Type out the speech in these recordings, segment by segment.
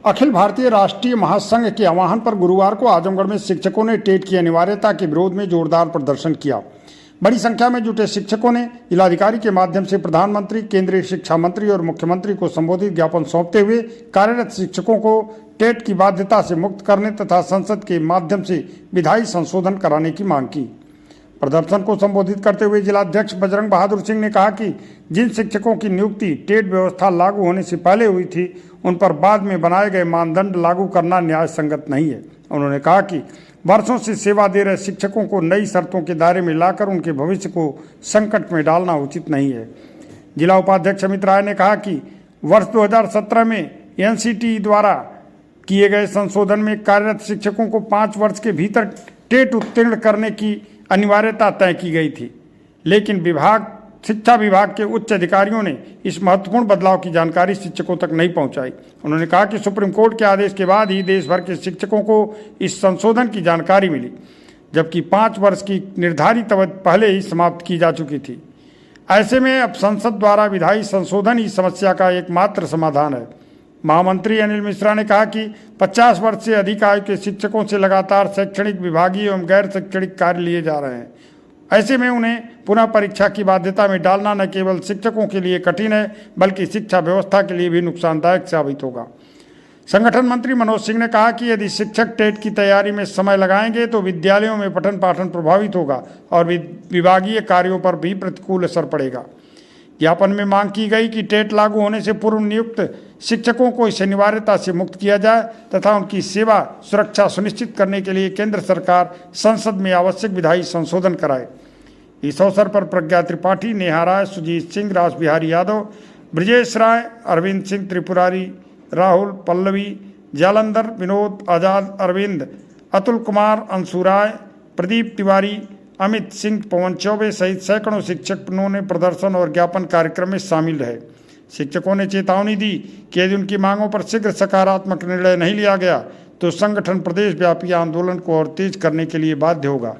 अखिल भारतीय राष्ट्रीय महासंघ के आह्वान पर गुरुवार को आजमगढ़ में शिक्षकों ने टेट की अनिवार्यता के विरोध में जोरदार प्रदर्शन किया। बड़ी संख्या में जुटे शिक्षकों ने जिलाधिकारी के माध्यम से प्रधानमंत्री, केंद्रीय शिक्षा मंत्री और मुख्यमंत्री को संबोधित ज्ञापन सौंपते हुए कार्यरत शिक्षकों को टेट की बाध्यता से मुक्त करने तथा संसद के माध्यम से विधायी संशोधन कराने की मांग की। प्रदर्शन को संबोधित करते हुए जिलाध्यक्ष बजरंग बहादुर सिंह ने कहा कि जिन शिक्षकों की नियुक्ति टेट व्यवस्था लागू होने से पहले हुई थी, उन पर बाद में बनाए गए मानदंड लागू करना न्याय संगत नहीं है। उन्होंने कहा कि वर्षों से सेवा दे रहे शिक्षकों को नई शर्तों के दायरे में लाकर उनके भविष्य को संकट में डालना उचित नहीं है। जिला उपाध्यक्ष अमित राय ने कहा कि वर्ष 2017 में एनसीटी द्वारा किए गए संशोधन में कार्यरत शिक्षकों को 5 वर्ष के भीतर टेट उत्तीर्ण करने की अनिवार्यता तय की गई थी, लेकिन शिक्षा विभाग के उच्च अधिकारियों ने इस महत्वपूर्ण बदलाव की जानकारी शिक्षकों तक नहीं पहुंचाई। उन्होंने कहा कि सुप्रीम कोर्ट के आदेश के बाद ही देश भर के शिक्षकों को इस संशोधन की जानकारी मिली, जबकि 5 वर्ष की निर्धारित अवधि पहले ही समाप्त की जा चुकी थी। ऐसे में अब संसद द्वारा विधायी संशोधन ही समस्या का एकमात्र समाधान है। महामंत्री अनिल मिश्रा ने कहा कि 50 वर्ष से अधिक आयु के शिक्षकों से लगातार शैक्षणिक, विभागीय एवं गैर शैक्षणिक कार्य लिए जा रहे हैं। ऐसे में उन्हें पुनः परीक्षा की बाध्यता में डालना न केवल शिक्षकों के लिए कठिन है, बल्कि शिक्षा व्यवस्था के लिए भी नुकसानदायक साबित होगा। संगठन मंत्री मनोज सिंह ने कहा कि यदि शिक्षक टेट की तैयारी में समय लगाएंगे तो विद्यालयों में पठन पाठन प्रभावित होगा और विभागीय कार्यों पर भी प्रतिकूल असर पड़ेगा। ज्ञापन में मांग की गई कि टेट लागू होने से पूर्व नियुक्त शिक्षकों को इस अनिवार्यता से मुक्त किया जाए तथा उनकी सेवा सुरक्षा सुनिश्चित करने के लिए केंद्र सरकार संसद में आवश्यक विधायी संशोधन कराए। इस अवसर पर प्रज्ञा त्रिपाठी, नेहा राय, सुजीत सिंह, रास बिहारी यादव, ब्रजेश राय, अरविंद सिंह त्रिपुरारी, राहुल, पल्लवी, जालंधर, विनोद, आजाद, अरविंद, अतुल कुमार, अंशु राय, प्रदीप तिवारी, अमित सिंह, पवन चौबे सहित सैकड़ों शिक्षकों ने प्रदर्शन और ज्ञापन कार्यक्रम में शामिल रहे। शिक्षकों ने चेतावनी दी कि यदि उनकी मांगों पर शीघ्र सकारात्मक निर्णय नहीं लिया गया तो संगठन प्रदेश व्यापी आंदोलन को और तेज करने के लिए बाध्य होगा।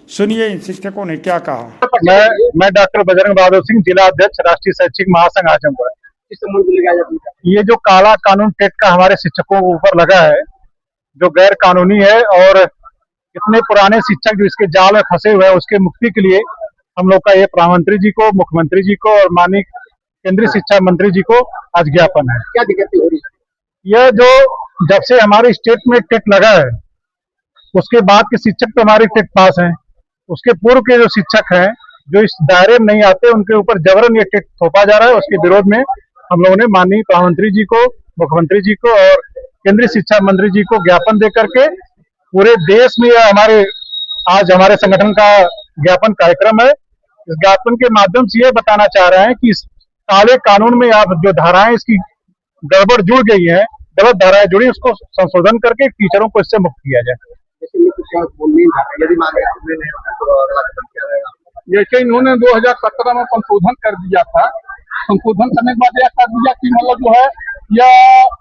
सुनिए इन शिक्षकों ने क्या कहा। मैं डॉक्टर बजरंग बहादुर सिंह, जिला अध्यक्ष राष्ट्रीय शैक्षिक महासंघ आजमगढ़। ये जो काला कानून टेट का हमारे शिक्षकों के ऊपर लगा है, जो गैर कानूनी है, और इतने पुराने शिक्षक जो इसके जाल में फंसे हुए हैं, उसके मुक्ति के लिए हम लोग का ये प्रधानमंत्री जी को, मुख्यमंत्री जी को और माननीय केंद्रीय शिक्षा मंत्री जी को आज ज्ञापन है। क्या दिक्कत हो रही है? यह जो जब से हमारे स्टेट में टेट लगा है, उसके बाद के शिक्षक तो हमारे टेट पास हैं, उसके पूर्व के जो शिक्षक हैं जो इस दायरे में नहीं आते, उनके ऊपर जबरन ये टेट थोपा जा रहा है। उसके विरोध में हम लोगों ने माननीय प्रधानमंत्री जी को, मुख्यमंत्री जी को और केंद्रीय शिक्षा मंत्री जी को ज्ञापन दे करके पूरे देश में आज हमारे संगठन का ज्ञापन कार्यक्रम है। इस ज्ञापन के माध्यम से ये बताना चाह रहे हैं कि इस काले कानून में आप जो धाराएं इसकी गड़बड़ जुड़ गई है, गलत धाराएं जुड़ी, उसको संशोधन करके टीचरों को इससे मुक्त किया जाए। जैसे इन्होंने 2017 में संशोधन कर दिया था, संशोधन करने के बाद यह कर दिया कि मतलब जो है या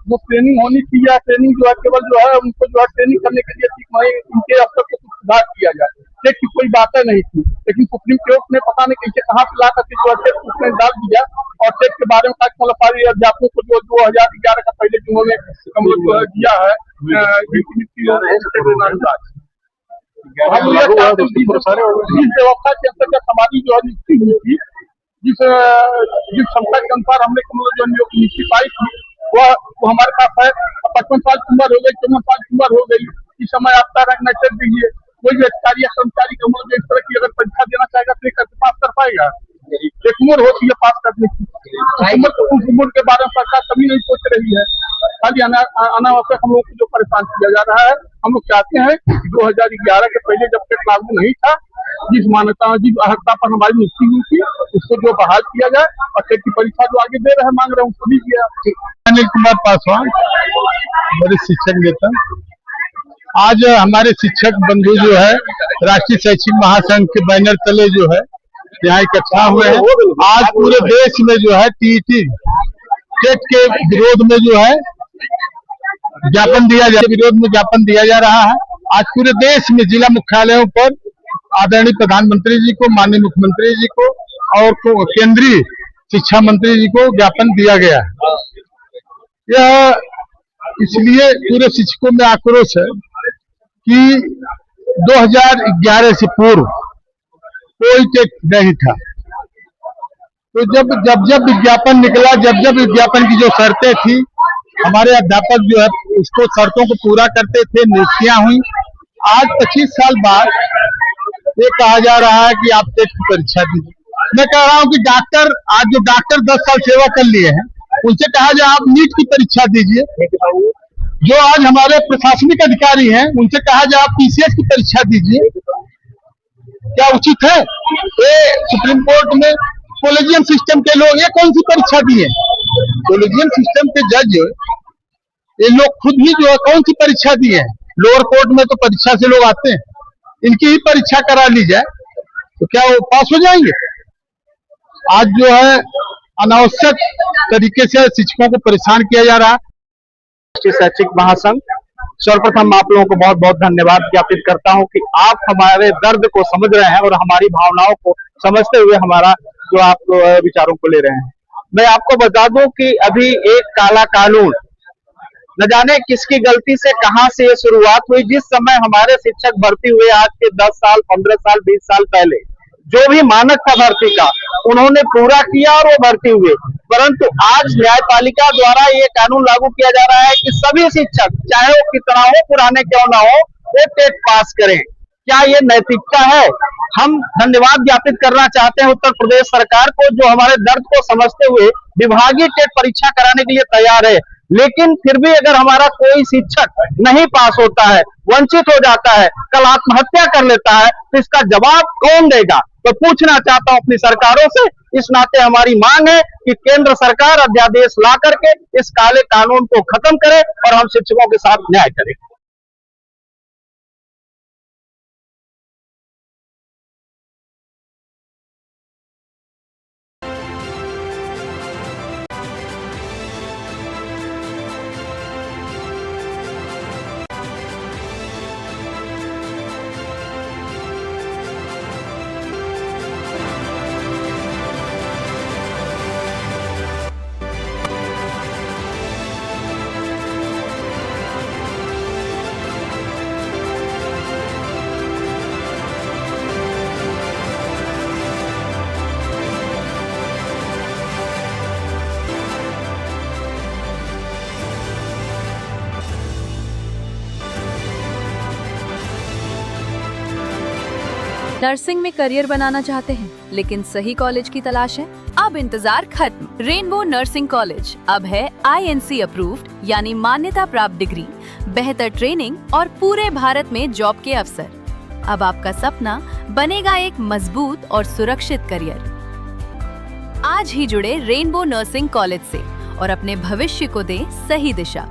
जो ट्रेनिंग होनी थी, या ट्रेनिंग जो है केवल जो है उनको जो है ट्रेनिंग करने के लिए ठीक वही इनके स्तर को सुधार किया जाए। टेट की कोई बातें नहीं थी, लेकिन सुप्रीम कोर्ट ने पता नहीं कैसे कहाँ से ला करके जो है टेट उसमें डाल दिया और टेट के बारे में मतलब सारी अध्यापकों को जो 2011 का पहले जिन्होंने दिया है व्यवस्था के अंतर्गत हमारी जो है नियुक्ति हुई थी, जिस क्षमता के अनुसार हमने जो नियुक्ति पाई थी वो हमारे पास है। 55 साल की उम्र हो गई, 54 साल की उम्र हो गई, इस समय आपका रंग न चल दीजिए। कोई भी अधिकारी या कर्मचारी का मतलब इस तरह की अगर परीक्षा देना चाहेगा तो कैसे पास कर पाएगा? एक उम्र होती है पास करने की, उस उम्र के बारे में सरकार कभी नहीं सोच रही है। खाली अनावश्यक हम लोग को जो परेशान किया जा रहा है। हम लोग चाहते हैं कि 2011 के पहले जब टेट लागू नहीं था, जिस मान्यता जिस अर्हता पर हमारी नियुक्ति हुई थी, उसको जो बहाल किया जाए और टेट की परीक्षा जो आगे दे रहे हैं, मांग रहे हैं, उसको भी किया। अनिल कुमार पासवान, मेरे शिक्षक नेता। आज हमारे शिक्षक बंधु जो है राष्ट्रीय शैक्षिक महासंघ के बैनर तले जो है यहाँ इकट्ठा हुए हैं। आज पूरे देश में जो है टीईटी टेट के विरोध में जो है ज्ञापन दिया जा विरोध में ज्ञापन दिया जा रहा है। आज पूरे देश में जिला मुख्यालयों पर आदरणीय प्रधानमंत्री जी को, माननीय मुख्यमंत्री जी को और केंद्रीय शिक्षा मंत्री जी को ज्ञापन दिया गया है। यह इसलिए पूरे शिक्षकों में आक्रोश है कि 2011 से पूर्व कोई टेट नहीं था। तो जब विज्ञापन निकला, जब विज्ञापन की जो शर्तें थी, हमारे अध्यापक जो है उसको शर्तों को पूरा करते थे, नियुक्तियां हुई। आज 25 साल बाद ये कहा जा रहा है कि आप टेट की परीक्षा दीजिए। मैं कह रहा हूं कि आज जो डॉक्टर 10 साल सेवा कर लिए हैं, उनसे कहा जाए आप नीट की परीक्षा दीजिए। जो आज हमारे प्रशासनिक अधिकारी हैं, उनसे कहा जाए आप पीसीएस की परीक्षा दीजिए। क्या उचित है? ये सुप्रीम कोर्ट में कॉलेजियम सिस्टम के लोग ये कौन सी परीक्षा दिए? कॉलेजियम सिस्टम के जज ये लोग खुद ही जो है कौन सी परीक्षा दिए हैं? लोअर कोर्ट में तो परीक्षा से लोग आते हैं, इनकी ही परीक्षा करा ली जाए तो क्या वो पास हो जाएंगे? आज जो है अनावश्यक तरीके से शिक्षकों को परेशान किया जा रहा है। राष्ट्रीय शैक्षिक महासंघ, सर्वप्रथम आप लोगों को बहुत बहुत धन्यवाद ज्ञापित करता हूं कि आप हमारे दर्द को समझ रहे हैं और हमारी भावनाओं को समझते हुए हमारा जो आप विचारों को ले रहे हैं। मैं आपको बता दूं कि अभी एक काला कानून, न जाने किसकी गलती से कहां से ये शुरुआत हुई। जिस समय हमारे शिक्षक भर्ती हुए आज के 10 साल, 15 साल, 20 साल पहले, जो भी मानक था भर्ती का, उन्होंने पूरा किया और वो भर्ती हुए। परंतु आज न्यायपालिका द्वारा ये कानून लागू किया जा रहा है कि सभी शिक्षक, चाहे वो कितना हो, पुराने क्यों ना हो, वो टेट पास करें। क्या ये नैतिकता है? हम धन्यवाद ज्ञापित करना चाहते हैं उत्तर प्रदेश सरकार को, जो हमारे दर्द को समझते हुए विभागीय टेट परीक्षा कराने के लिए तैयार है। लेकिन फिर भी अगर हमारा कोई शिक्षक नहीं पास होता है, वंचित हो जाता है, कल आत्महत्या कर लेता है, तो इसका जवाब कौन देगा? तो पूछना चाहता हूं अपनी सरकारों से। इस नाते हमारी मांग है कि केंद्र सरकार अध्यादेश ला करके इस काले कानून को खत्म करे और हम शिक्षकों के साथ न्याय करें। नर्सिंग में करियर बनाना चाहते हैं लेकिन सही कॉलेज की तलाश है? अब इंतजार खत्म। रेनबो नर्सिंग कॉलेज अब है INC अप्रूव्ड, यानी मान्यता प्राप्त डिग्री, बेहतर ट्रेनिंग और पूरे भारत में जॉब के अवसर। अब आपका सपना बनेगा एक मजबूत और सुरक्षित करियर। आज ही जुड़े रेनबो नर्सिंग कॉलेज से और अपने भविष्य को दें सही दिशा।